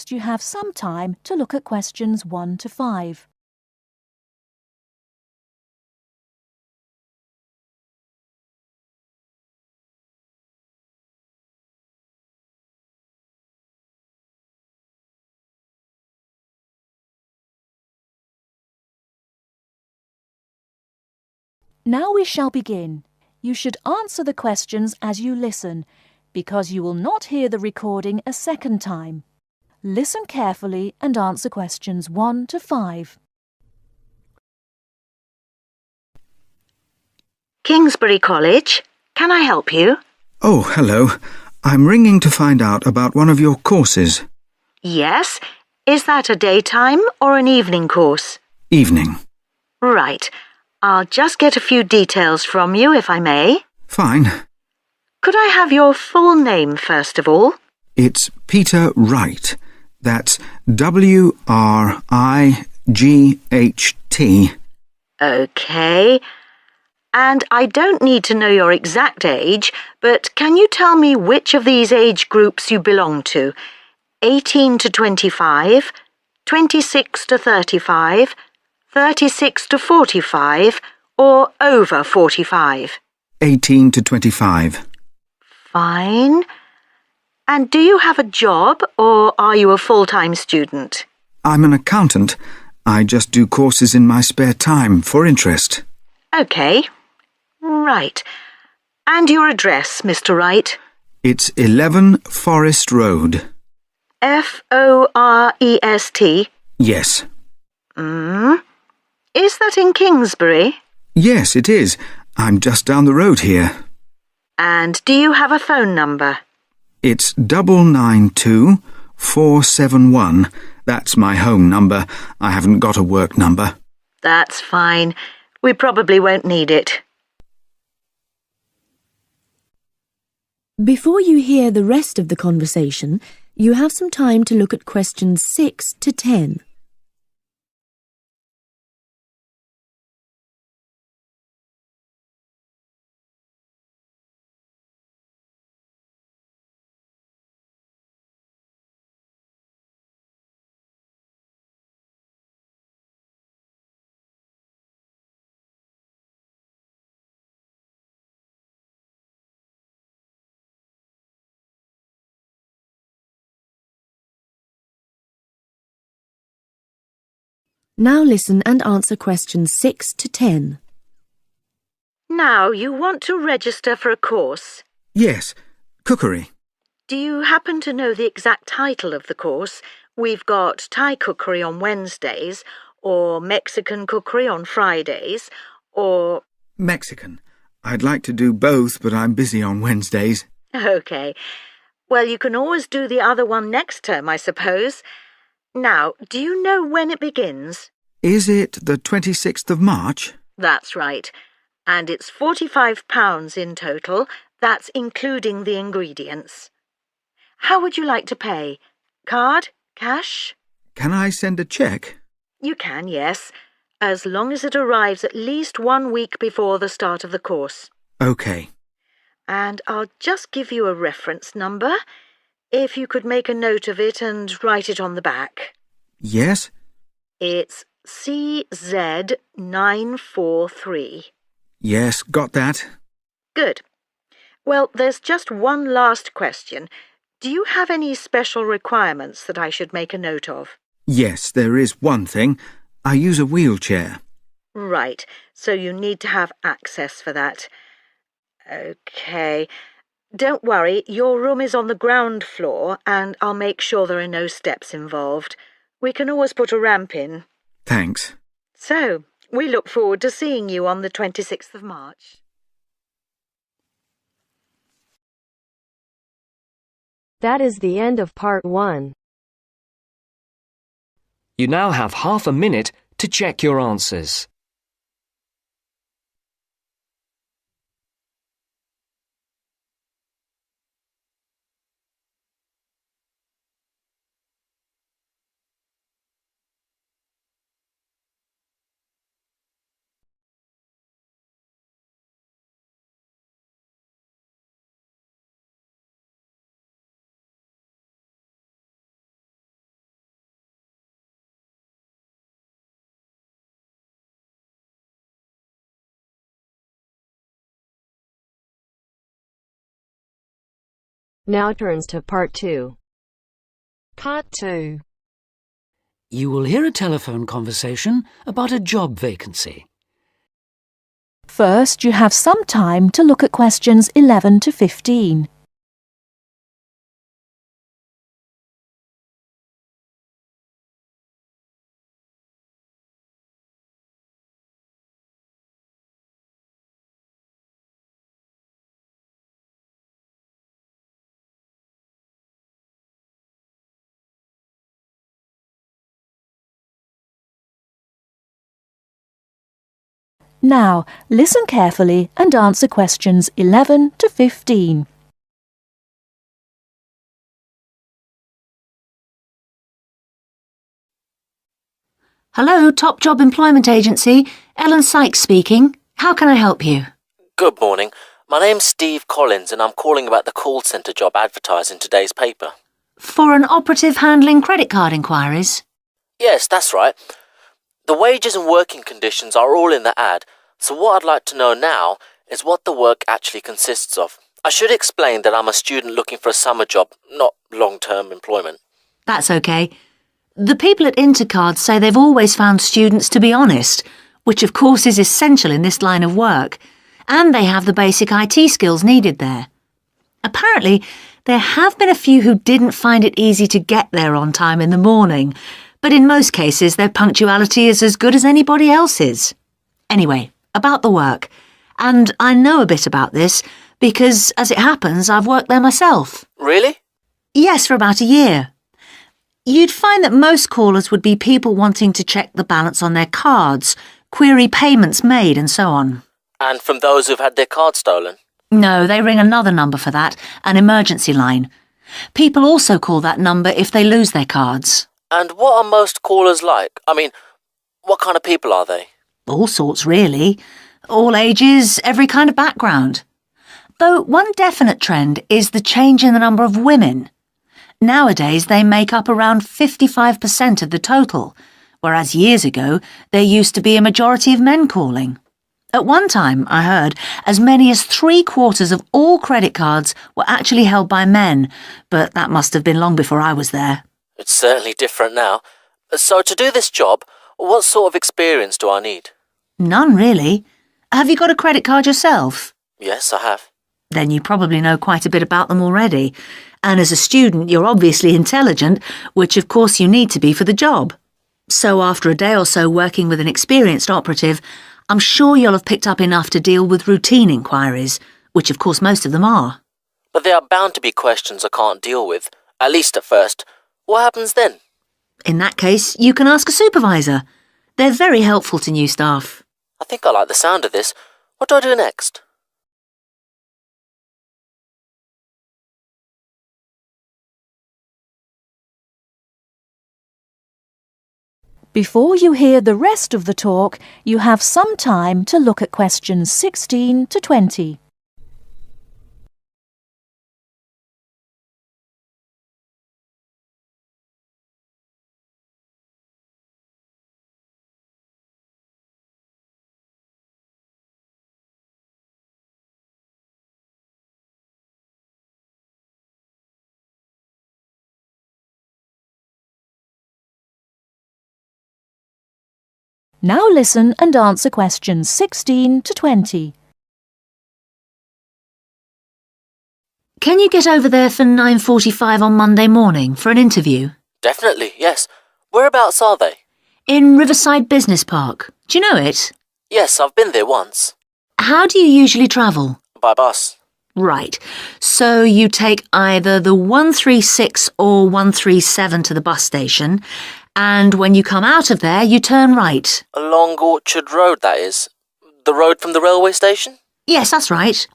First, you have some time to look at questions 1 to 5. Now we shall begin. You should answer the questions as you listen, because you will not hear the recording a second time. Listen carefully and answer questions 1 to 5. Kingsbury College, can I help you? Oh, hello. I'm ringing to find out about one of your courses. Yes. Is that a daytime or an evening course? Evening. Right. I'll just get a few details from you, if I may. Fine. Could I have your full name first of all? It's Peter Wright. That's W-R-I-G-H-T. OK. And I don't need to know your exact age, but can you tell me which of these age groups you belong to? 18 to 25, 26 to 35, 36 to 45, or over 45? 18 to 25. Fine. And do you have a job, or are you a full-time student? I'm an accountant. I just do courses in my spare time for interest. OK. Right. And your address, Mr. Wright? It's 11 Forest Road. Forest? Yes. Is that in Kingsbury? Yes, it is. I'm just down the road here. And do you have a phone number? It's 992471. That's my home number. I haven't got a work number. That's fine. We probably won't need it. Before you hear the rest of the conversation, you have some time to look at questions 6 to 10. Now listen and answer questions 6 to 10. Now, you want to register for a course. Yes, cookery. Do you happen to know the exact title of the course? We've got Thai cookery on Wednesdays, or Mexican cookery on Fridays, or... Mexican. I'd like to do both, but I'm busy on Wednesdays. OK. Well, you can always do the other one next term, I suppose. Now, do you know when it begins? Is it the 26th of March? That's right. And it's £45 in total. That's including the ingredients. How would you like to pay? Card? Cash? Can I send a cheque? You can, yes, as long as it arrives at least 1 week before the start of the course. OK. And I'll just give you a reference number, if you could make a note of it and write it on the back. Yes? It's CZ943. Yes, got that. Good. Well, there's just one last question. Do you have any special requirements that I should make a note of? Yes, there is one thing. I use a wheelchair. Right, so you need to have access for that. OK. Don't worry, your room is on the ground floor and I'll make sure there are no steps involved. We can always put a ramp in. Thanks. So, we look forward to seeing you on the 26th of March. That is the end of part 1. You now have half a minute to check your answers. Now turns to part 2. Part 2. You will hear a telephone conversation about a job vacancy. First, you have some time to look at questions 11 to 15. Now, listen carefully and answer questions 11 to 15. Hello, Top Job Employment Agency. Ellen Sykes speaking. How can I help you? Good morning. My name's Steve Collins and I'm calling about the call centre job advertised in today's paper. For an operative handling credit card inquiries? Yes, that's right. The wages and working conditions are all in the ad, so what I'd like to know now is what the work actually consists of. I should explain that I'm a student looking for a summer job, not long-term employment. That's okay. The people at Intercard say they've always found students to be honest, which of course is essential in this line of work, and they have the basic IT skills needed there. Apparently, there have been a few who didn't find it easy to get there on time in the morning, but in most cases their punctuality is as good as anybody else's. Anyway, about the work. And I know a bit about this because, as it happens, I've worked there myself. Really? Yes, for about a year. You'd find that most callers would be people wanting to check the balance on their cards, query payments made and so on. And from those who've had their card stolen? No, they ring another number for that, an emergency line. People also call that number if they lose their cards. And what are most callers like? I mean, what kind of people are they? All sorts, really. All ages, every kind of background. Though one definite trend is the change in the number of women. Nowadays, they make up around 55% of the total, whereas years ago, there used to be a majority of men calling. At one time, I heard, as many as 3/4 of all credit cards were actually held by men, but that must have been long before I was there. It's certainly different now. So to do this job, what sort of experience do I need? None, really. Have you got a credit card yourself? Yes, I have. Then you probably know quite a bit about them already. And as a student, you're obviously intelligent, which of course you need to be for the job. So after a day or so working with an experienced operative, I'm sure you'll have picked up enough to deal with routine inquiries, which of course most of them are. But there are bound to be questions I can't deal with, at least at first. What happens then? In that case, you can ask a supervisor. They're very helpful to new staff. I think I like the sound of this. What do I do next? Before you hear the rest of the talk, you have some time to look at questions 16 to 20. Now listen and answer questions 16 to 20. Can you get over there for 9:45 on Monday morning for an interview? Definitely, yes. Whereabouts are they? In Riverside Business Park. Do you know it? Yes, I've been there once. How do you usually travel? By bus. Right. So you take either the 136 or 137 to the bus station, and when you come out of there, you turn right. Along Orchard Road, that is. The road from the railway station? Yes, that's right.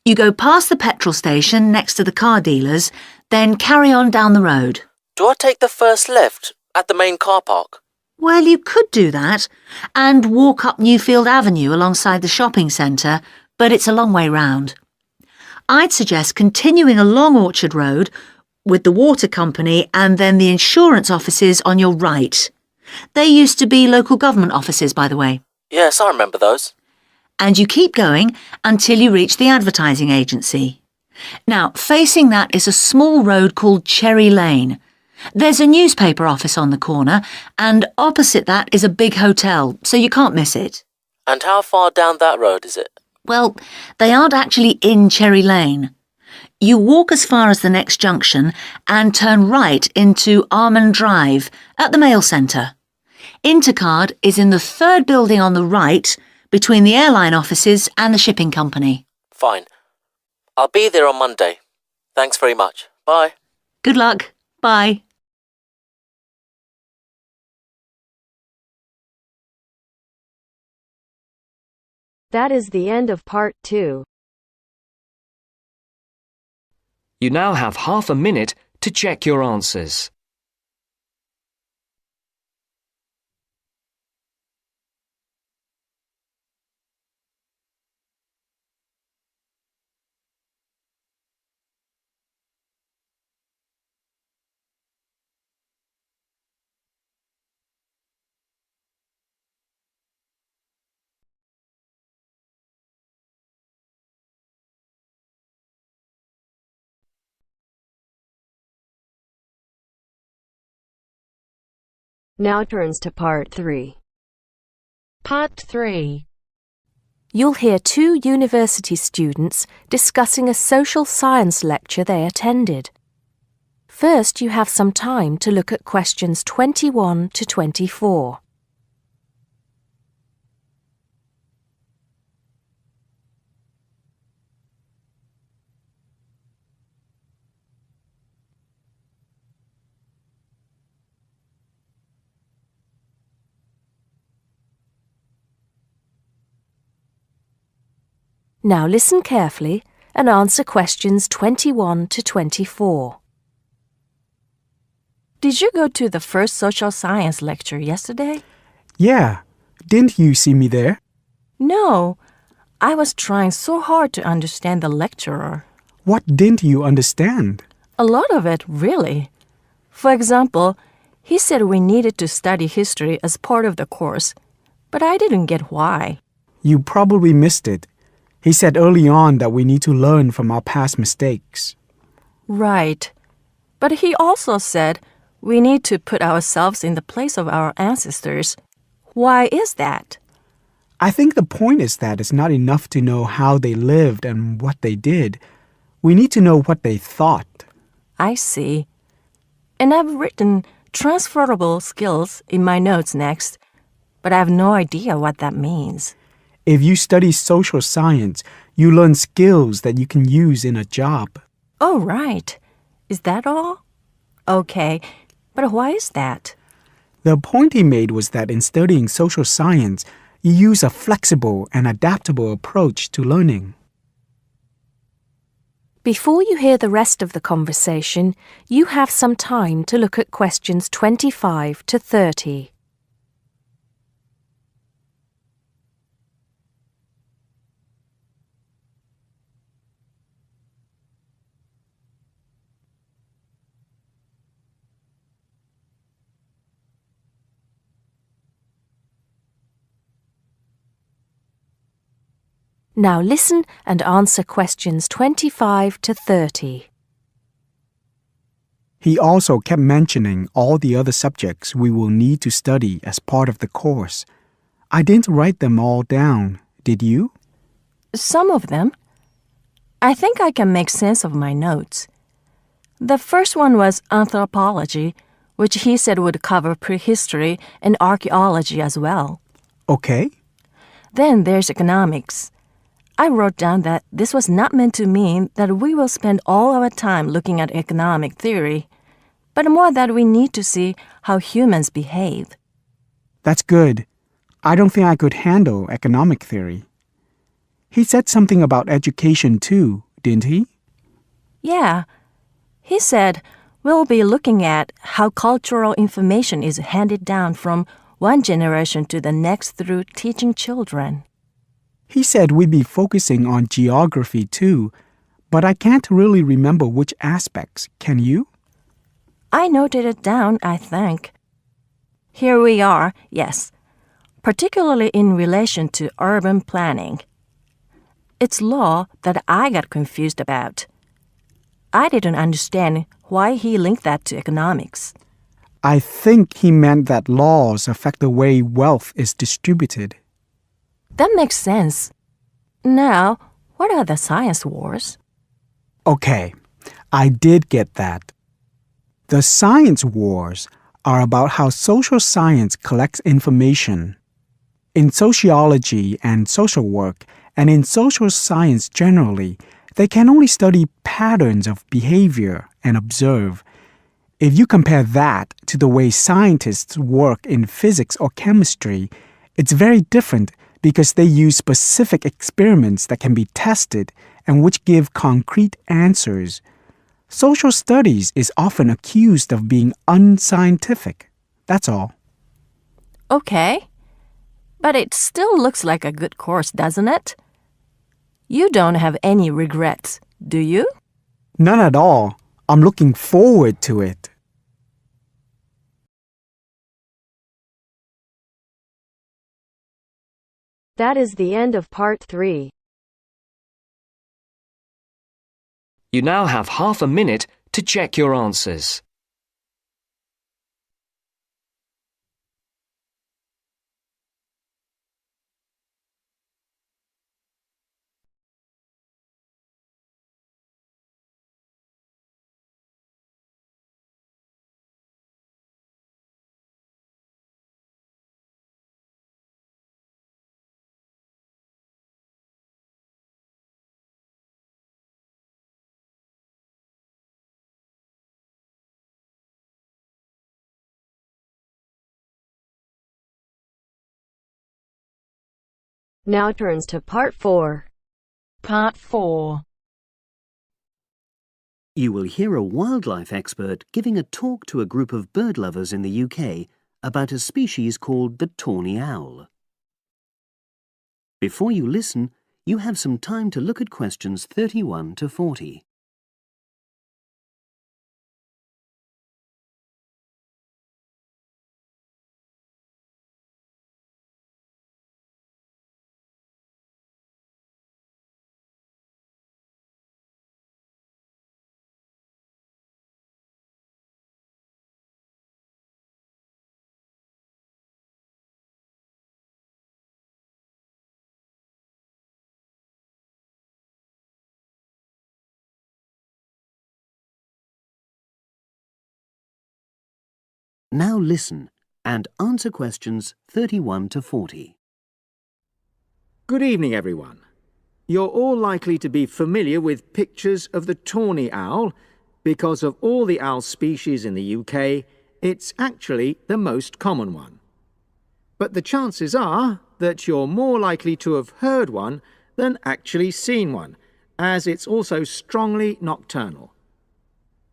You go past the petrol station next to the car dealers, then carry on down the road. Do I take the first left at the main car park? Well, you could do that, and walk up Newfield Avenue alongside the shopping centre, but it's a long way round. I'd suggest continuing along Orchard Road with the water company and then the insurance offices on your right. They used to be local government offices, by the way. Yes, I remember those. And you keep going until you reach the advertising agency. Now, facing that is a small road called Cherry Lane. There's a newspaper office on the corner, and opposite that is a big hotel, so you can't miss it. And how far down that road is it? Well, they aren't actually in Cherry Lane. You walk as far as the next junction and turn right into Almond Drive at the mail centre. Intercard is in the third building on the right, between the airline offices and the shipping company. Fine. I'll be there on Monday. Thanks very much. Bye. Good luck. Bye. That is the end of part 2. You now have half a minute to check your answers. Now turns to part 3. Part 3. You'll hear two university students discussing a social science lecture they attended. First, you have some time to look at questions 21 to 24. Now listen carefully and answer questions 21 to 24. Did you go to the first social science lecture yesterday? Yeah. Didn't you see me there? No. I was trying so hard to understand the lecturer. What didn't you understand? A lot of it, really. For example, he said we needed to study history as part of the course, but I didn't get why. You probably missed it. He said early on that we need to learn from our past mistakes. Right. But he also said we need to put ourselves in the place of our ancestors. Why is that? I think the point is that it's not enough to know how they lived and what they did. We need to know what they thought. I see. And I've written transferable skills in my notes next, but I have no idea what that means. If you study social science, you learn skills that you can use in a job. Oh, right. Is that all? Okay, but why is that? The point he made was that in studying social science, you use a flexible and adaptable approach to learning. Before you hear the rest of the conversation, you have some time to look at questions 25 to 30. Now listen and answer questions 25 to 30. He also kept mentioning all the other subjects we will need to study as part of the course. I didn't write them all down, did you? Some of them. I think I can make sense of my notes. The first one was anthropology, which he said would cover prehistory and archaeology as well. Okay. Then there's economics. I wrote down that this was not meant to mean that we will spend all our time looking at economic theory, but more that we need to see how humans behave. That's good. I don't think I could handle economic theory. He said something about education too, didn't he? Yeah. He said we'll be looking at how cultural information is handed down from one generation to the next through teaching children. He said we'd be focusing on geography too, but I can't really remember which aspects. Can you? I noted it down, I think. Here we are, yes, particularly in relation to urban planning. It's law that I got confused about. I didn't understand why he linked that to economics. I think he meant that laws affect the way wealth is distributed. That makes sense. Now, what are the science wars? Okay, I did get that. The science wars are about how social science collects information. In sociology and social work, and in social science generally, they can only study patterns of behavior and observe. If you compare that to the way scientists work in physics or chemistry, it's very different because they use specific experiments that can be tested and which give concrete answers. Social studies is often accused of being unscientific. That's all. Okay. But it still looks like a good course, doesn't it? You don't have any regrets, do you? None at all. I'm looking forward to it. That is the end of part 3. You now have half a minute to check your answers. Now turns to part 4. Part 4. You will hear a wildlife expert giving a talk to a group of bird lovers in the UK about a species called the tawny owl. Before you listen, you have some time to look at questions 31 to 40. Now listen and answer questions 31 to 40. Good evening, everyone. You're all likely to be familiar with pictures of the tawny owl. Because of all the owl species in the UK, it's actually the most common one. But the chances are that you're more likely to have heard one than actually seen one, as it's also strongly nocturnal.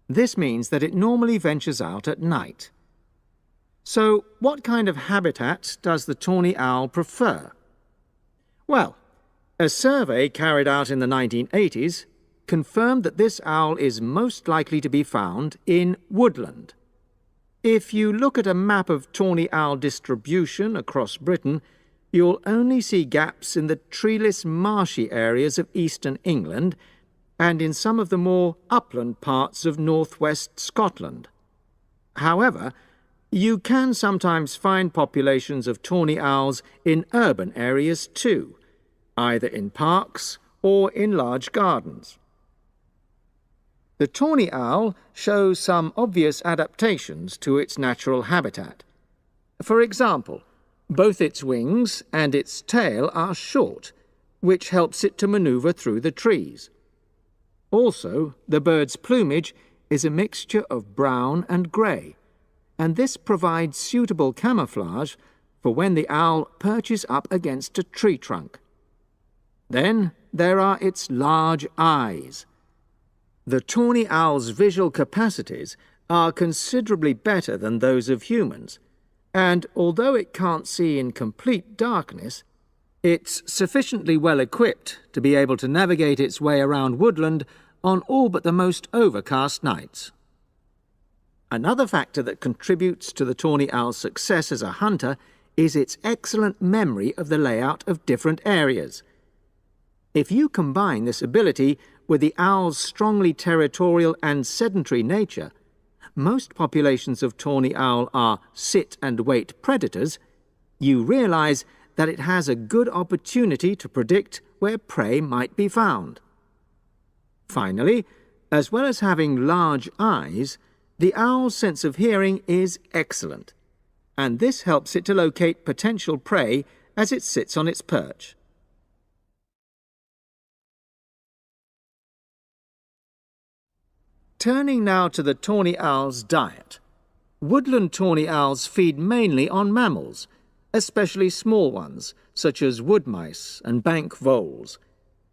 This means that it normally ventures out at night. So, what kind of habitat does the tawny owl prefer? Well, a survey carried out in the 1980s confirmed that this owl is most likely to be found in woodland. If you look at a map of tawny owl distribution across Britain, you'll only see gaps in the treeless marshy areas of eastern England and in some of the more upland parts of northwest Scotland. However, you can sometimes find populations of tawny owls in urban areas too, either in parks or in large gardens. The tawny owl shows some obvious adaptations to its natural habitat. For example, both its wings and its tail are short, which helps it to maneuver through the trees. Also, the bird's plumage is a mixture of brown and grey, and this provides suitable camouflage for when the owl perches up against a tree trunk. Then there are its large eyes. The tawny owl's visual capacities are considerably better than those of humans, and although it can't see in complete darkness, it's sufficiently well equipped to be able to navigate its way around woodland on all but the most overcast nights. Another factor that contributes to the tawny owl's success as a hunter is its excellent memory of the layout of different areas. If you combine this ability with the owl's strongly territorial and sedentary nature, most populations of tawny owl are sit-and-wait predators, you realise that it has a good opportunity to predict where prey might be found. Finally, as well as having large eyes, the owl's sense of hearing is excellent, and this helps it to locate potential prey as it sits on its perch. Turning now to the tawny owl's diet. Woodland tawny owls feed mainly on mammals, especially small ones, such as wood mice and bank voles.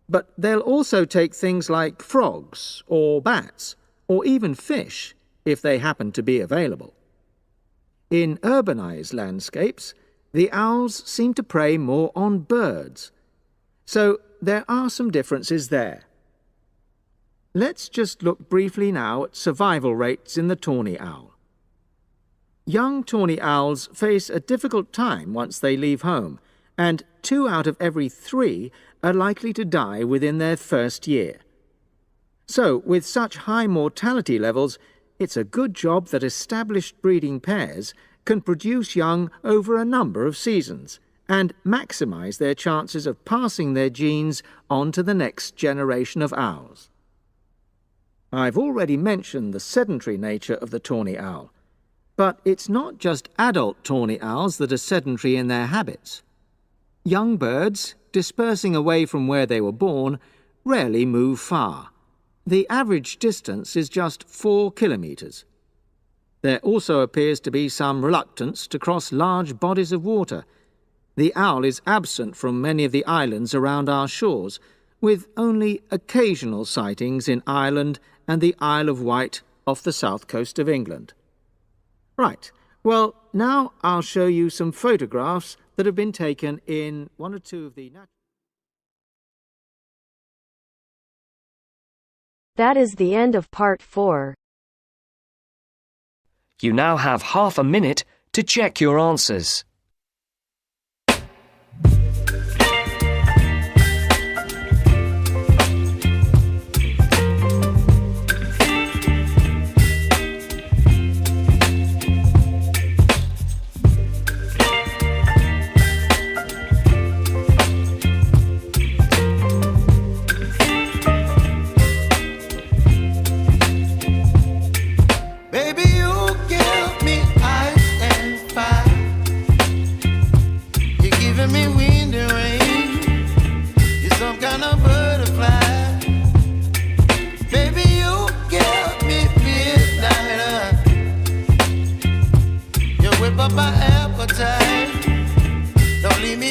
But they'll also take things like frogs or bats, or even fish, if they happen to be available. In urbanized landscapes, the owls seem to prey more on birds. So there are some differences there. Let's just look briefly now at survival rates in the tawny owl. Young tawny owls face a difficult time once they leave home, and 2 out of every 3 are likely to die within their first year. So, with such high mortality levels, it's a good job that established breeding pairs can produce young over a number of seasons and maximise their chances of passing their genes on to the next generation of owls. I've already mentioned the sedentary nature of the tawny owl, but it's not just adult tawny owls that are sedentary in their habits. Young birds, dispersing away from where they were born, rarely move far. The average distance is just 4 kilometres. There also appears to be some reluctance to cross large bodies of water. The owl is absent from many of the islands around our shores, with only occasional sightings in Ireland and the Isle of Wight off the south coast of England. Right, well, now I'll show you some photographs that have been taken in one or two of the... That is the end of part 4. You now have half a minute to check your answers. Whip up my appetite. Don't leave me